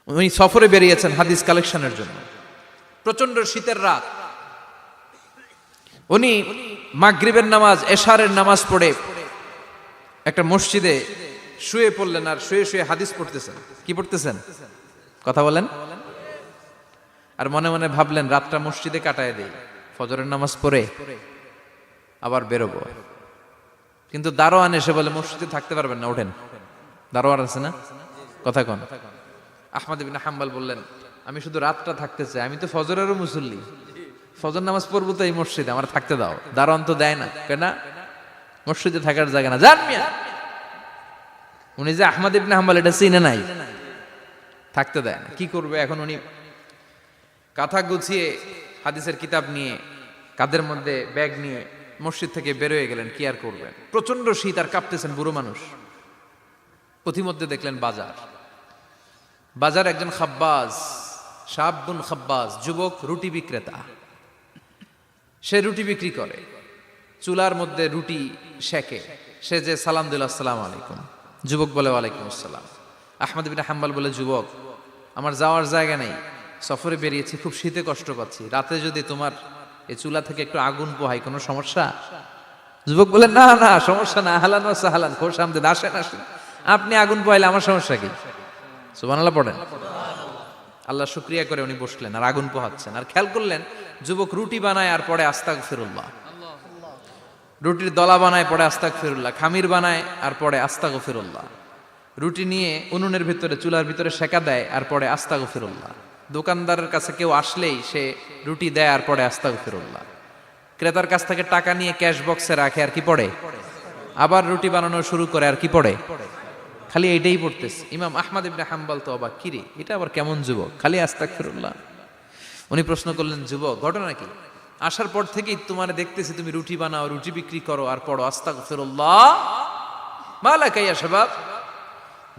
উনি সফরে বেরিয়েছেন হাদিস কালেকশনের জন্য। প্রচন্ড শীতের রাত, উনি মাগরিবের নামাজ, এশারের নামাজ পড়ে একটা মসজিদে শুয়ে পড়লেন, আর শুয়ে শুয়ে হাদিস পড়তেছেন। কি পড়তেছেন? কথা বলেন। আর মনে মনে ভাবলেন রাতটা মসজিদে কাটায় দেই, ফজরের নামাজ পড়ে আবার বেরোবো। কিন্তু দারোয়ান এসে বলে মসজিদে থাকতে পারবেন না, ওঠেন। দারোয়ান আছে না? কথা কন। আহমদ ইবনে হাম্বল বললেন আমি শুধু রাতটা থাকতে চাই, আমি তো ফজরেরও মুসল্লি, ফজর নামাজ পড়বো তো এই মসজিদে, আমার থাকতে দাও। দারোয়ান তো দেয় না, কেন? মসজিদে থাকার জায়গা না, জান মিয়া। উনি যে আহমদ ইবনে হাম্বল এটা চিনে নাই, থাকতে দেয় না। কি করবে এখন? উনি কাঁথা গুছিয়ে হাদিসের কিতাব নিয়ে কাঁধের মধ্যে ব্যাগ নিয়ে মসজিদ থেকে বেরোয় গেলেন। কি আর করবেন, প্রচন্ড শীত, আর কাঁপতেছেন, বুড়ো মানুষ। পথিমধ্যে দেখলেন বাজার। বাজার একজন খাব্বাজ, শাবুন খাব্বাজ, যুবক রুটি বিক্রেতা। সে রুটি বিক্রি করে, চুলার মধ্যে রুটি সেকে। সে যে সালাম দিল আসসালামু আলাইকুম, যুবক বলে ওয়ালাইকুম আসসালাম। আহমদ ইবনে হাম্বল বলে যুবক আমার যাওয়ার জায়গা নেই, সফরে বেরিয়েছি, খুব শীতে কষ্ট পাচ্ছি, রাতে যদি তোমার এই চুলা থেকে একটু আগুন পোহাই কোনো সমস্যা? যুবক বলে না না সমস্যা না, আহলান ওয়া সাহলান, খোশ আমদেদ, আসেন আসেন, আপনি আগুন পোহাইলে আমার সমস্যা কি? সুবহানাল্লাহ পড়েন। আল্লাহ শুকরিয়া করে উনি বসলেন আর আগুন পোহাচ্ছেন। আর খেয়াল করলেন যুবক রুটি বানায় আর পরে আস্তাগফিরুল্লাহ, রুটির দলা বানায় পরে আস্তাগফিরুল্লাহ, খামির বানায় আর পরে আস্তাগফিরুল্লাহ, রুটি নিয়ে উনুনের ভিতরে চুলার ভিতরে সেকা দেয় আর পরে আস্তাগফিরুল্লাহ। দোকানদারের কাছে কেউ আসলেই সে রুটি দেয় আর পরে আস্তাগফিরুল্লাহ। ক্রেতার কাছ থেকে টাকা নিয়ে ক্যাশ বক্সে রাখে আর কি পড়ে, আবার রুটি বানানো শুরু করে আর কি পড়ে, খালি এইটাই পড়তেছে। ইমাম আহমদ ইবনে হাম্বল তো অবাক, কিরে এটা আবার কেমন যুবক, খালি আস্তাগফিরুল্লাহ। উনি প্রশ্ন করলেন যুবক ঘটনা কি? আসার পর থেকেই তোমার দেখতেছি তুমি রুটি বানাও, রুটি বিক্রি করো আর পড়ো আস্তাগফিরুল্লাহ, মালাকা ইয়া শাবাব।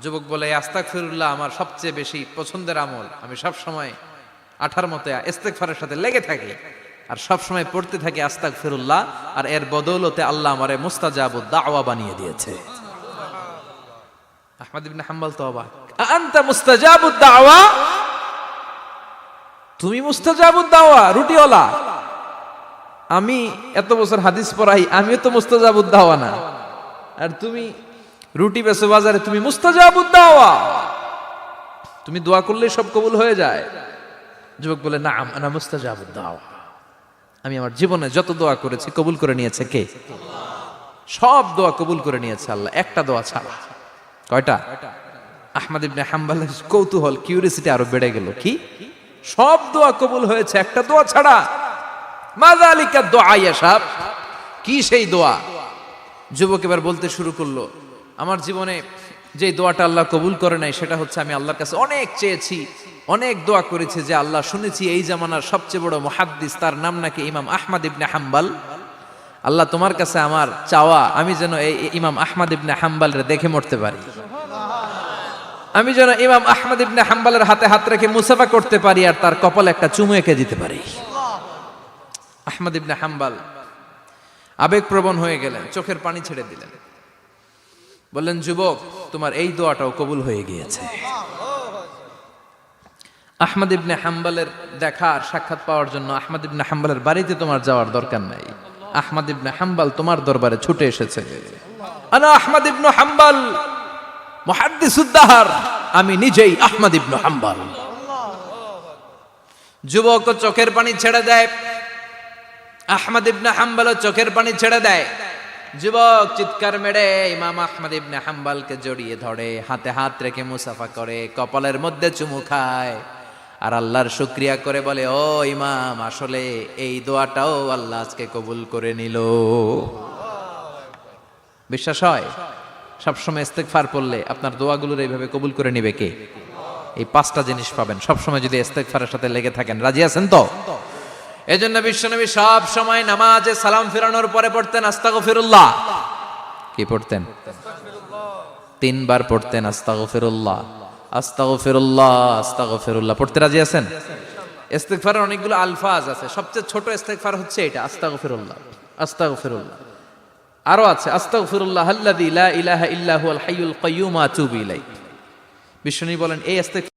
যুবক বলে আস্তাগফিরুল্লাহ আমার সবচেয়ে বেশি পছন্দের আমল, আমি সব সময় আঠার মতো ইস্তেগফারের সাথে লেগে থাকি আর সব সময় পড়তে থাকি আস্তাগফিরুল্লাহ, আর এর বদৌলতে আল্লাহ আমারে মুস্তাজাবুদ দাওয়া বানিয়ে দিয়েছে। আহমদ ইবনে হাম্বল তো অবাক, আনতা মুস্তাজাবুদ দাওয়া, তুমি মুস্তাজাবুদ দাওয়া, রুটিওয়ালা। আমি এত বছর হাদিস পড়াই, আমিও তো মুস্তাজাবুদ দাওয়া না, আর তুমি রুটি বেচো বাজারে, তুমি মুস্তাজাবুদ দাওয়া, তুমি দোয়া করলে সব কবুল হয়ে যায়। যুবক বলে নাম আনা মুস্তাজাবুদ দাওয়া, আমি আমার জীবনে যত দোয়া করেছি কবুল করে নিয়েছে কে? সব দোয়া কবুল করে নিয়েছে আল্লাহ, একটা দোয়া ছাড়া। কয়টা? আহমদ ইবনে হাম্বলের কৌতূহল, কিউরিসিটি আরো বেড়ে গেল। কি? সব দোয়া কবুল হয়েছে একটা দোয়া ছাড়া। মাযালিকা দুআ ইয়া শাব, কি সেই দোয়া? যুবক এবার বলতে শুরু করলো আমার জীবনে যে দোয়াটা আল্লাহ কবুল করে নাই সেটা হচ্ছে আমি আল্লাহর কাছে অনেক চেয়েছি, অনেক দোয়া করেছি যে আল্লাহ শুনেছি এই জামানার সবচেয়ে বড় মুহাদ্দিস, তার নাম নাকি ইমাম আহমদ ইবনে হাম্বল। আল্লাহ তোমার কাছে আমার চাওয়া আমি যেন এই ইমাম আহমদ ইবনে হাম্বলরে দেখে মরতে পারি, আমি যেন ইমাম আহমদ ইবনে হাম্বলের হাতে হাত রেখে মুসাফা করতে পারি আর তার কপালে একটা চুমু এঁকে দিতে পারি। আহমদ ইবনে হাম্বল আবেগপ্রবণ হয়ে গেলেন, চোখের পানি ছেড়ে দিলেন, বললেন যুবক তোমার এই দোয়াটাও কবুল হয়ে গিয়েছে। আহমদ ইবনে হাম্বলের দেখা আর সাক্ষাৎ পাওয়ার জন্য আহমদ ইবনে হাম্বলের বাড়িতে তোমার যাওয়ার দরকার নাই, আহমদ ইবনে হাম্বল তোমার দরবারে ছুটে এসেছে। আনা আহমদ ইবনে হাম্বল মুহাদ্দিসুদ দাহর, আমি নিজেই আহমদ ইবনে হাম্বল। যুবক চোখের পানি ছেড়ে দেয়, আহমদ ইবনে হাম্বল চোখের পানি ছেড়ে দেয়। যুবক চিৎকার মেরে ইমাম আহমদ ইবনে হাম্বলকে জড়িয়ে ধরে, হাতে হাত রেখে মুসাফা করে, কপালের মধ্যে চুমু খায় আর আল্লাহর শুকরিয়া করে বলে ও ইমাম, আসলে এই দোয়াটাও আল্লাহ আজকে কবুল করে নিল। বিশ্বাস হয়? সবসময় ইস্তেগফার পড়লে আপনার দোয়াগুলোর এইভাবে কবুল করে নিবে কে? এই পাঁচটা জিনিস পাবেন সবসময় যদি ইস্তেগফারের সাথে লেগে থাকেন। রাজি আছেন তো? এজন্য বিশ্বনবী সব সময় নামাজে সালাম ফিরানোর পরে পড়তেন আস্তাগফিরুল্লাহ। কি পড়তেন? তিনবার পড়তেন আস্তাগফিরুল্লাহ, আস্তাগফিরুল্লাহ, আস্তাগফিরুল্লাহ। পড়তে রাজি আছেন? ইস্তেগফারের অনেকগুলো আলফাজ আছে, সবচেয়ে ছোট ইস্তেগফার হচ্ছে এটা আস্তাগফিরুল্লাহ, আস্তাগফিরুল্লাহ। আরো আছে আস্তাগফিরুল্লাহ আল্লাযী লা ইলাহা ইল্লা হুয়াল হাইয়ুল কাইয়্যুম আতুবু ইলাইহি। বিশ্বনবী বলেন এই